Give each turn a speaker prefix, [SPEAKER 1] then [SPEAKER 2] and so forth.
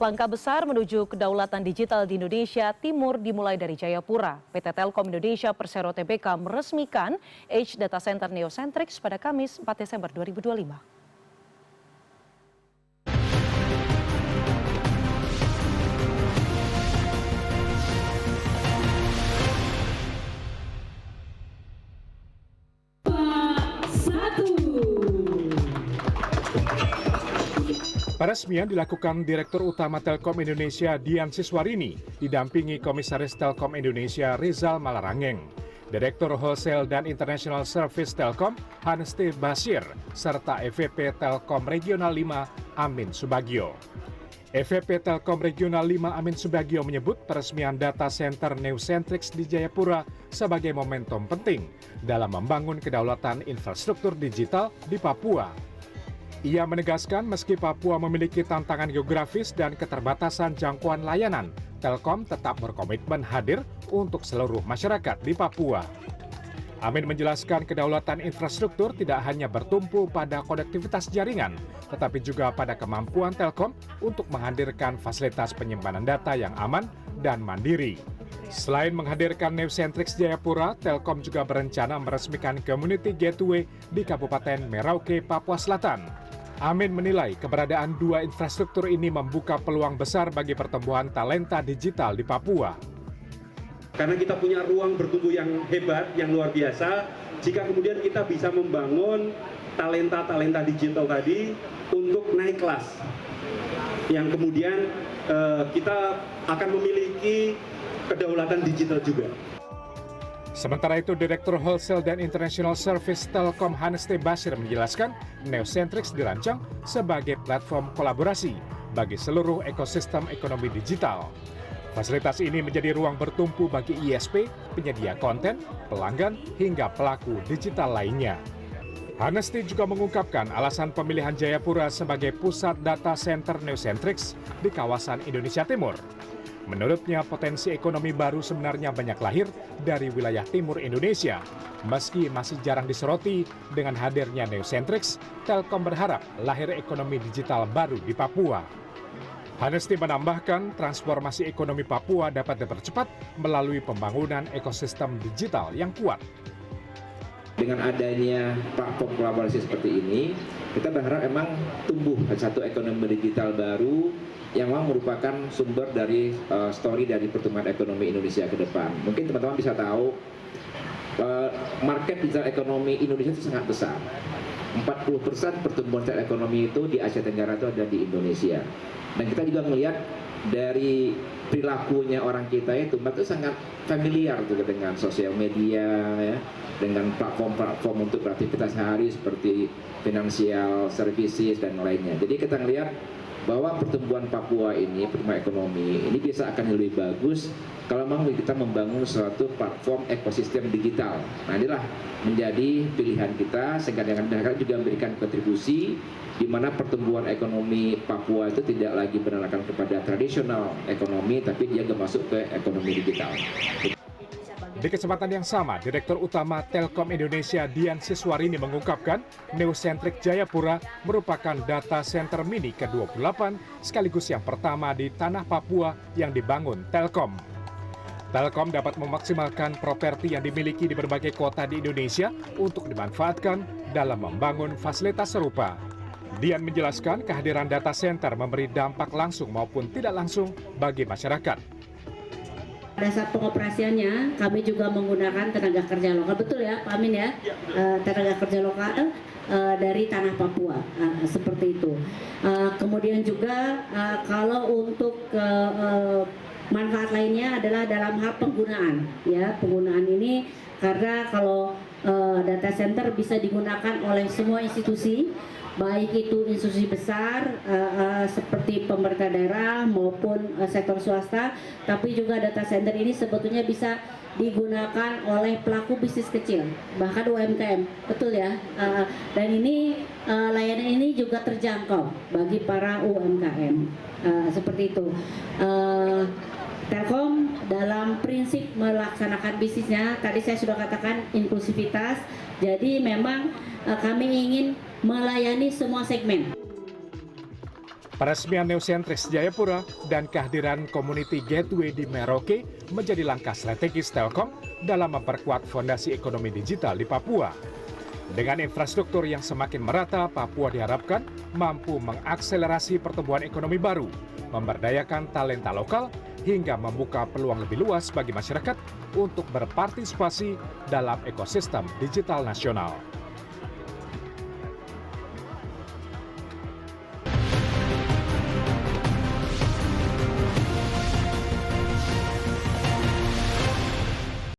[SPEAKER 1] Langkah besar menuju kedaulatan digital di Indonesia Timur dimulai dari Jayapura. PT Telkom Indonesia Persero Tbk meresmikan Edge Data Center Neocentrix pada Kamis 4 Desember 2025.
[SPEAKER 2] Peresmian dilakukan Direktur Utama Telkom Indonesia Dian Siswarini, didampingi Komisaris Telkom Indonesia Rizal Malarangeng, Direktur Wholesale dan International Service Telkom Hans T. Basir, serta EVP Telkom Regional 5 Amin Subagio. EVP Telkom Regional 5 Amin Subagio menyebut peresmian data center Neocentrix di Jayapura sebagai momentum penting dalam membangun kedaulatan infrastruktur digital di Papua. Ia menegaskan meski Papua memiliki tantangan geografis dan keterbatasan jangkauan layanan, Telkom tetap berkomitmen hadir untuk seluruh masyarakat di Papua. Amin menjelaskan kedaulatan infrastruktur tidak hanya bertumpu pada konektivitas jaringan, tetapi juga pada kemampuan Telkom untuk menghadirkan fasilitas penyimpanan data yang aman dan mandiri. Selain menghadirkan Neocentrix Jayapura, Telkom juga berencana meresmikan Community Gateway di Kabupaten Merauke, Papua Selatan. Amin menilai keberadaan dua infrastruktur ini membuka peluang besar bagi pertumbuhan talenta digital di Papua.
[SPEAKER 3] Karena kita punya ruang bertumbuh yang hebat, yang luar biasa, jika kemudian kita bisa membangun talenta-talenta digital tadi untuk naik kelas. Yang kemudian kita akan memiliki kedaulatan digital juga.
[SPEAKER 2] Sementara itu, Direktur Wholesale dan International Service Telkom Hans T. Basir menjelaskan Neocentrix dirancang sebagai platform kolaborasi bagi seluruh ekosistem ekonomi digital. Fasilitas ini menjadi ruang bertumpu bagi ISP, penyedia konten, pelanggan, hingga pelaku digital lainnya. Hans T. juga mengungkapkan alasan pemilihan Jayapura sebagai pusat data center Neocentrix di kawasan Indonesia Timur. Menurutnya, potensi ekonomi baru sebenarnya banyak lahir dari wilayah timur Indonesia. Meski masih jarang disoroti, dengan hadirnya Neocentrix, Telkom berharap lahir ekonomi digital baru di Papua. Hanesti menambahkan, transformasi ekonomi Papua dapat dipercepat melalui pembangunan ekosistem digital yang kuat.
[SPEAKER 4] Dengan adanya platform kolaborasi seperti ini, kita berharap memang tumbuh satu ekonomi digital baru yang memang merupakan sumber dari story dari pertumbuhan ekonomi Indonesia ke depan. Mungkin teman-teman bisa tahu market digital ekonomi Indonesia itu sangat besar. 40% pertumbuhan digital ekonomi itu di Asia Tenggara itu ada di Indonesia. Dan kita juga melihat dari perilakunya orang kita itu sangat familiar juga dengan sosial media, ya, dengan platform-platform untuk beraktivitas sehari seperti financial services dan lainnya. Jadi kita melihat bahwa pertumbuhan Papua ini, pertumbuhan ekonomi ini bisa akan lebih bagus kalau memang kita membangun suatu platform ekosistem digital. Nah, inilah menjadi pilihan kita sehingga dengan masyarakat juga memberikan kontribusi di mana pertumbuhan ekonomi Papua itu tidak lagi berdasarkan kepada tradisional ekonomi, tapi dia masuk ke ekonomi digital.
[SPEAKER 2] Di kesempatan yang sama, Direktur Utama Telkom Indonesia Dian Siswarini mengungkapkan Neocentrix Jayapura merupakan data center mini ke-28 sekaligus yang pertama di tanah Papua yang dibangun Telkom. Telkom dapat memaksimalkan properti yang dimiliki di berbagai kota di Indonesia untuk dimanfaatkan dalam membangun fasilitas serupa. Dian menjelaskan kehadiran data center memberi dampak langsung maupun tidak langsung bagi masyarakat.
[SPEAKER 5] Pada saat pengoperasiannya, kami juga menggunakan tenaga kerja lokal, betul ya Pak Amin ya? Tenaga kerja lokal dari tanah Papua, seperti itu. Kemudian juga kalau untuk manfaat lainnya adalah dalam hal penggunaan, ya penggunaan ini karena kalau data center bisa digunakan oleh semua institusi, baik itu institusi besar seperti pemerintah daerah maupun sektor swasta, tapi juga data center ini sebetulnya bisa digunakan oleh pelaku bisnis kecil, bahkan UMKM, betul ya. Dan ini layanan ini juga terjangkau bagi para UMKM, seperti itu. Telkom dalam prinsip melaksanakan bisnisnya, tadi saya sudah katakan inklusivitas, jadi memang kami ingin melayani semua segmen.
[SPEAKER 2] Peresmian Neosentris Jayapura dan kehadiran Community Gateway di Merauke menjadi langkah strategis Telkom dalam memperkuat fondasi ekonomi digital di Papua. Dengan infrastruktur yang semakin merata, Papua diharapkan mampu mengakselerasi pertumbuhan ekonomi baru, memberdayakan talenta lokal, hingga membuka peluang lebih luas bagi masyarakat untuk berpartisipasi dalam ekosistem digital nasional.